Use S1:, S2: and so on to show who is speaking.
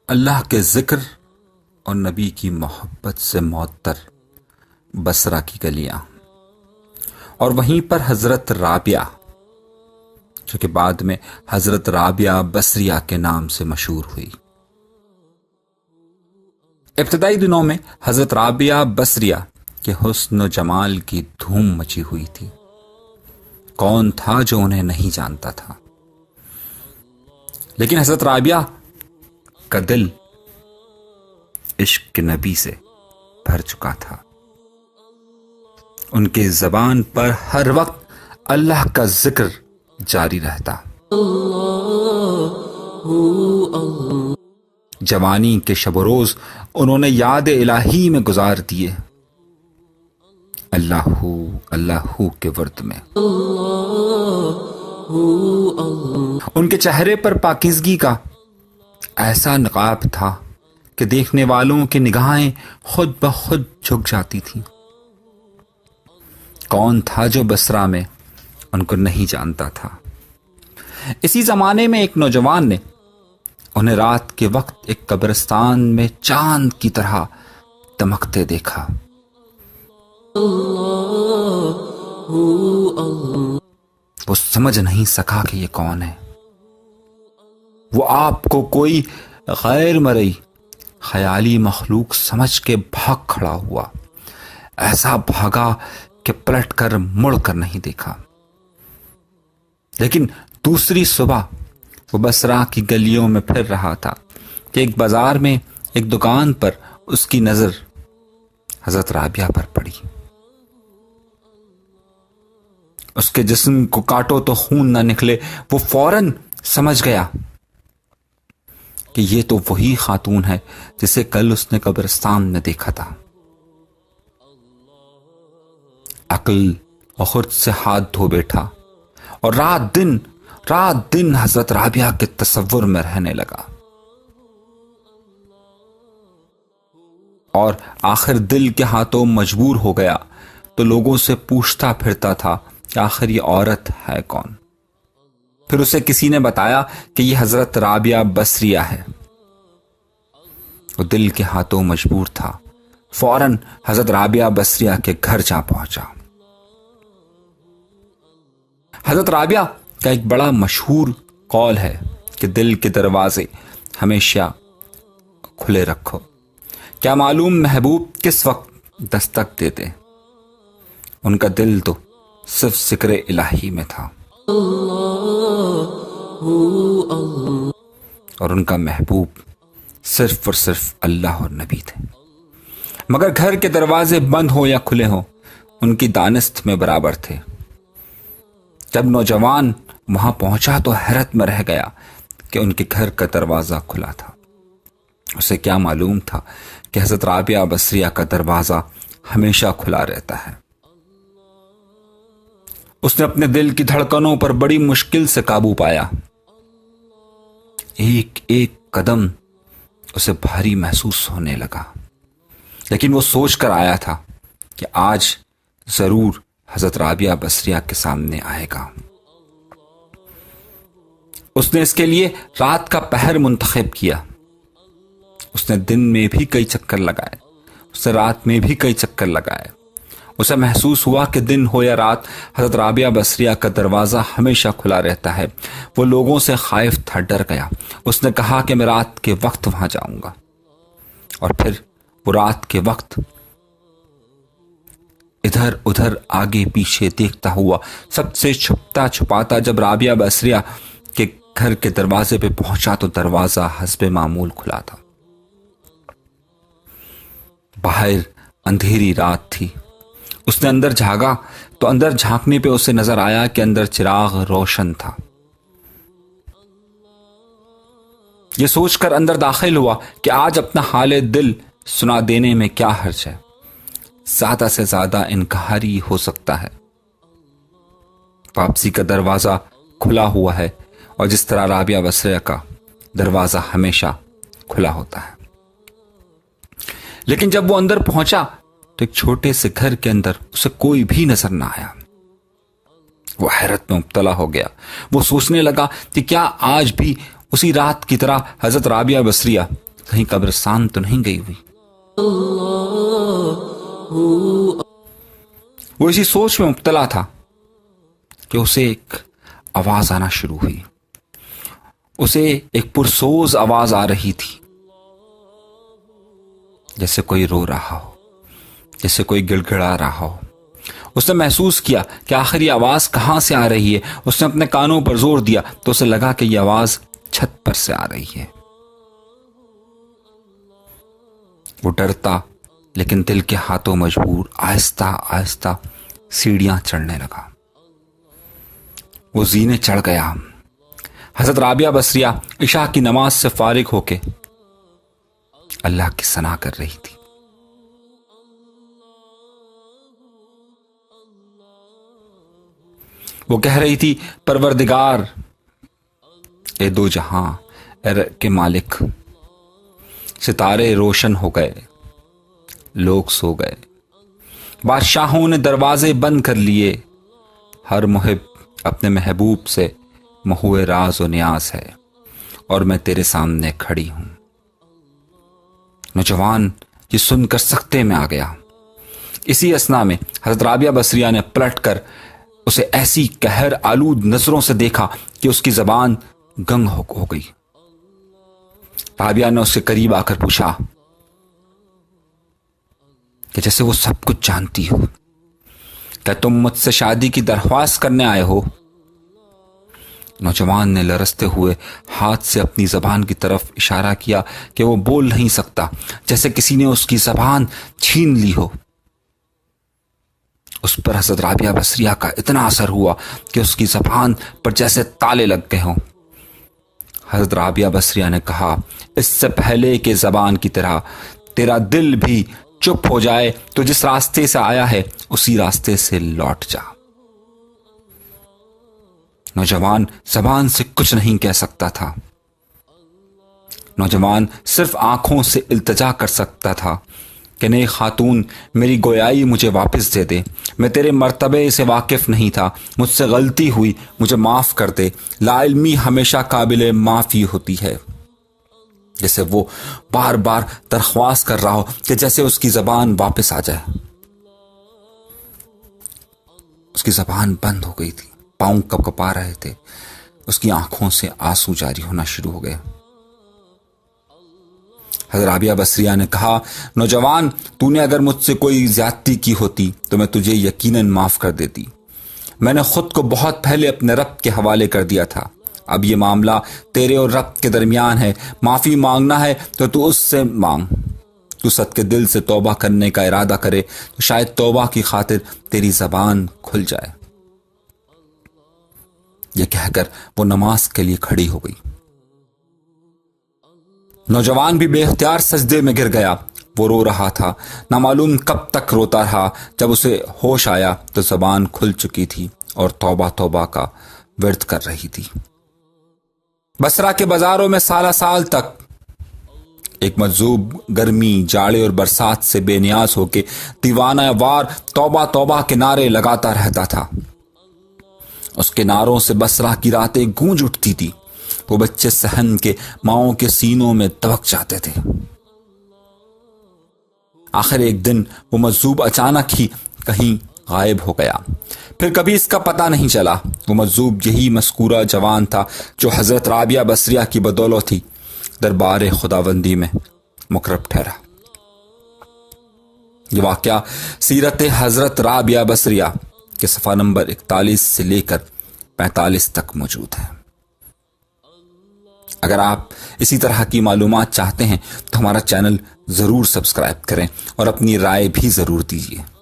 S1: اللہ کے ذکر اور نبی کی محبت سے معطر بصرہ کی گلیاں، اور وہیں پر حضرت رابعہ جو کہ بعد میں حضرت رابعہ بصریہ کے نام سے مشہور ہوئی۔ ابتدائی دنوں میں حضرت رابعہ بصریہ کے حسن و جمال کی دھوم مچی ہوئی تھی۔ کون تھا جو انہیں نہیں جانتا تھا؟ لیکن حضرت رابعہ کا دل عشق کے نبی سے بھر چکا تھا۔ ان کے زبان پر ہر وقت اللہ کا ذکر جاری رہتا۔ جوانی کے شب و روز انہوں نے یاد الہی میں گزار دیے، اللہ کے ورد میں۔ ان کے چہرے پر پاکیزگی کا ایسا نقاب تھا کہ دیکھنے والوں کی نگاہیں خود بخود جھک جاتی تھیں۔ کون تھا جو بصرہ میں ان کو نہیں جانتا تھا؟ اسی زمانے میں ایک نوجوان نے انہیں رات کے وقت ایک قبرستان میں چاند کی طرح دمکتے دیکھا۔ وہ سمجھ نہیں سکا کہ یہ کون ہے۔ وہ آپ کو کوئی غیر مرئی خیالی مخلوق سمجھ کے بھاگ کھڑا ہوا، ایسا بھاگا کہ پلٹ کر مڑ کر نہیں دیکھا۔ لیکن دوسری صبح وہ بصرہ کی گلیوں میں پھر رہا تھا کہ ایک بازار میں ایک دکان پر اس کی نظر حضرت رابعہ پر پڑی۔ اس کے جسم کو کاٹو تو خون نہ نکلے، وہ فوراً سمجھ گیا کہ یہ تو وہی خاتون ہے جسے کل اس نے قبرستان میں دیکھا تھا۔ عقل اور خود سے ہاتھ دھو بیٹھا اور رات دن حضرت رابعہ کے تصور میں رہنے لگا، اور آخر دل کے ہاتھوں مجبور ہو گیا تو لوگوں سے پوچھتا پھرتا تھا کہ آخر یہ عورت ہے کون۔ پھر اسے کسی نے بتایا کہ یہ حضرت رابعہ بصریہ ہے۔ وہ دل کے ہاتھوں مجبور تھا، فوراً حضرت رابعہ بصریہ کے گھر جا پہنچا۔ حضرت رابعہ کا ایک بڑا مشہور قول ہے کہ دل کے دروازے ہمیشہ کھلے رکھو، کیا معلوم محبوب کس وقت دستک دیتے۔ ان کا دل تو صرف ذکر الہی میں تھا، اور ان کا محبوب صرف اور صرف اللہ اور نبی تھے۔ مگر گھر کے دروازے بند ہو یا کھلے ہوں، ان کی دانست میں برابر تھے۔ جب نوجوان وہاں پہنچا تو حیرت میں رہ گیا کہ ان کے گھر کا دروازہ کھلا تھا۔ اسے کیا معلوم تھا کہ حضرت رابعہ بصریہ کا دروازہ ہمیشہ کھلا رہتا ہے۔ اس نے اپنے دل کی دھڑکنوں پر بڑی مشکل سے قابو پایا۔ ایک ایک قدم اسے بھاری محسوس ہونے لگا، لیکن وہ سوچ کر آیا تھا کہ آج ضرور حضرت رابعہ بصریہ کے سامنے آئے گا۔ اس نے اس کے لیے رات کا پہر منتخب کیا۔ اس نے دن میں بھی کئی چکر لگائے، اس نے رات میں بھی کئی چکر لگائے۔ اسے محسوس ہوا کہ دن ہو یا رات حضرت رابعہ بصریہ کا دروازہ ہمیشہ کھلا رہتا ہے۔ وہ لوگوں سے خائف تھا، ڈر گیا۔ اس نے کہا کہ میں رات کے وقت وہاں جاؤں گا، اور پھر وہ رات کے وقت ادھر ادھر آگے پیچھے دیکھتا ہوا، سب سے چھپتا چھپاتا جب رابعہ بصریہ کے گھر کے دروازے پہ پہنچا تو دروازہ حسب معمول کھلا تھا۔ باہر اندھیری رات تھی۔ اس نے اندر جھانکا تو اندر جھانکنے پہ اسے نظر آیا کہ اندر چراغ روشن تھا۔ یہ سوچ کر اندر داخل ہوا کہ آج اپنا حال دل سنا دینے میں کیا حرج ہے، زیادہ سے زیادہ انکاری ہو سکتا ہے۔ واپسی کا دروازہ کھلا ہوا ہے، اور جس طرح رابعہ بصریہ کا دروازہ ہمیشہ کھلا ہوتا ہے۔ لیکن جب وہ اندر پہنچا تو ایک چھوٹے سے گھر کے اندر اسے کوئی بھی نظر نہ آیا۔ وہ حیرت میں مبتلا ہو گیا۔ وہ سوچنے لگا کہ کیا آج بھی اسی رات کی طرح حضرت رابعہ بصریہ کہیں قبرستان تو نہیں گئی ہوئی۔ وہ اسی سوچ میں مبتلا تھا کہ اسے ایک آواز آنا شروع ہوئی۔ اسے ایک پرسوز آواز آ رہی تھی، جیسے کوئی رو رہا ہو، جیسے کوئی گڑ گڑا رہا ہو۔ اس نے محسوس کیا کہ آخر یہ آواز کہاں سے آ رہی ہے۔ اس نے اپنے کانوں پر زور دیا تو اسے لگا کہ یہ آواز چھت پر سے آ رہی ہے۔ وہ ڈرتا لیکن دل کے ہاتھوں مجبور آہستہ آہستہ سیڑھیاں چڑھنے لگا۔ وہ زینے چڑھ گیا۔ حضرت رابعہ بصریہ عشاء کی نماز سے فارغ ہو کے اللہ کی ثنا کر رہی تھی۔ وہ کہہ رہی تھی، پروردگار، اے دو جہاں کے مالک، ستارے روشن ہو گئے، لوگ سو گئے، بادشاہوں نے دروازے بند کر لیے، ہر محب اپنے محبوب سے محو راز و نیاز ہے، اور میں تیرے سامنے کھڑی ہوں۔ نوجوان یہ سن کر سکتے میں آ گیا۔ اسی اثنا میں حضرت رابعہ بصریہ نے پلٹ کر اسے ایسی قہر آلود نظروں سے دیکھا کہ اس کی زبان گنگ ہو گئی۔ رابعہ نے اس کے قریب آ کر پوچھا کہ جیسے وہ سب کچھ جانتی ہو، کیا تم مجھ سے شادی کی درخواست کرنے آئے ہو؟ نوجوان نے لرزتے ہوئے ہاتھ سے اپنی زبان کی طرف اشارہ کیا کہ وہ بول نہیں سکتا، جیسے کسی نے اس کی زبان چھین لی ہو۔ اس پر حضرت رابعہ بصریہ کا اتنا اثر ہوا کہ اس کی زبان پر جیسے تالے لگ گئے ہوں۔ حضرت رابعہ بصریہ نے کہا، اس سے پہلے کہ زبان کی طرح تیرا دل بھی چپ ہو جائے تو جس راستے سے آیا ہے اسی راستے سے لوٹ جا۔ نوجوان زبان سے کچھ نہیں کہہ سکتا تھا۔ نوجوان صرف آنکھوں سے التجا کر سکتا تھا کہ نئے خاتون، میری گویائی مجھے واپس دے دے، میں تیرے مرتبے سے واقف نہیں تھا، مجھ سے غلطی ہوئی، مجھے معاف کر دے۔ لا علمی ہمیشہ قابل معافی ہوتی ہے۔ جیسے وہ بار بار درخواست کر رہا ہو کہ جیسے اس کی زبان واپس آ جائے۔ اس کی زبان بند ہو گئی تھی، پاؤں کپ کپا رہے تھے، اس کی آنکھوں سے آنسو جاری ہونا شروع ہو گئے۔ حضرت رابعہ بصریہ نے کہا، نوجوان، تو نے اگر مجھ سے کوئی زیادتی کی ہوتی تو میں تجھے یقیناً معاف کر دیتی۔ میں نے خود کو بہت پہلے اپنے رب کے حوالے کر دیا تھا۔ اب یہ معاملہ تیرے اور رب کے درمیان ہے۔ معافی مانگنا ہے تو اس سے مانگ۔ تو صدقے دل سے توبہ کرنے کا ارادہ کرے تو شاید توبہ کی خاطر تیری زبان کھل جائے۔ یہ کہہ کر وہ نماز کے لیے کھڑی ہو گئی۔ نوجوان بھی بے اختیار سجدے میں گر گیا۔ وہ رو رہا تھا، نہ معلوم کب تک روتا رہا۔ جب اسے ہوش آیا تو زبان کھل چکی تھی اور توبہ توبہ کا ورد کر رہی تھی۔ بصرہ کے بازاروں میں سالہ سال تک ایک مجذوب گرمی، جاڑے اور برسات سے بے نیاز ہو کے دیوانہ وار توبہ توبہ کے نعرے لگاتا رہتا تھا۔ اس کے نعروں سے بصرہ کی راتیں گونج اٹھتی تھی۔ وہ بچے صحن کے ماؤں کے سینوں میں دبک جاتے تھے۔ آخر ایک دن وہ مجذوب اچانک ہی کہیں غائب ہو گیا، پھر کبھی اس کا پتہ نہیں چلا۔ وہ مجذوب یہی مذکورہ جوان تھا جو حضرت رابعہ بصریہ کی بدولت ہی دربار خداوندی میں مقرب ٹھہرا۔ یہ واقعہ سیرت حضرت رابعہ بصریہ کے صفحہ نمبر 41 سے لے کر 45 تک موجود ہے۔ اگر آپ اسی طرح کی معلومات چاہتے ہیں تو ہمارا چینل ضرور سبسکرائب کریں اور اپنی رائے بھی ضرور دیجیے۔